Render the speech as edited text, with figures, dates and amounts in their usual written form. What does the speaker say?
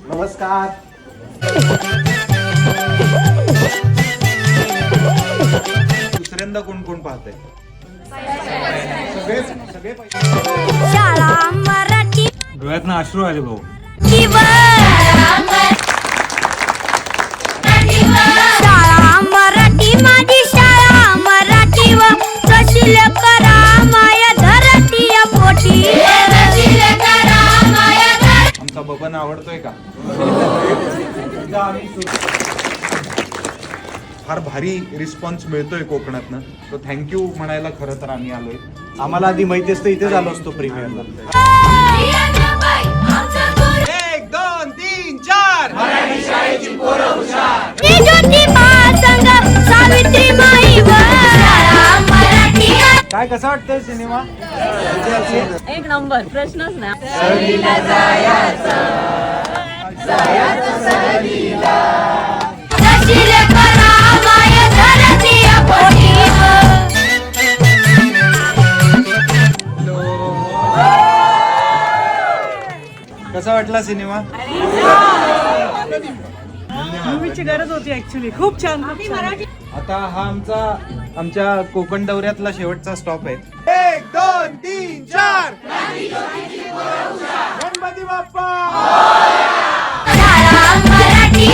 नमस्कार. दुसऱ्यांदा कोण कोण पाहतंय? सगळे शाळा मराठी डोळ्यातनं अश्रू आले भाऊ. शाळा मराठी माझी शाळा मराठी व तशील करा माया धरती पोटी. आमचा बबन आवडतोय का? फार भारी रिस्पॉन्स मिळतोय कोकणातनं, तो थँक्यू म्हणायला खरं तर आम्ही आलोय. आम्हाला आधी माहिती असतं इथेच आलो असतो प्रीमियरला. 1 2 3 4 मराठी शाळेची पोरं हुशार. सावित्री माई व शाळा मराठी. काय कसा वाटतोय सिनेमा? एक नंबर, प्रश्नच नाही. तशील करा माया धरती पोटी. कसा वाटला सिनेमा? मूवीची गरज होती ऍक्च्युली. खूप छान. आता हा आमच्या कोकण दौऱ्यातला शेवटचा स्टॉप आहे. 1 2 3 4 गणपती बाप्पा. शाळा मराठी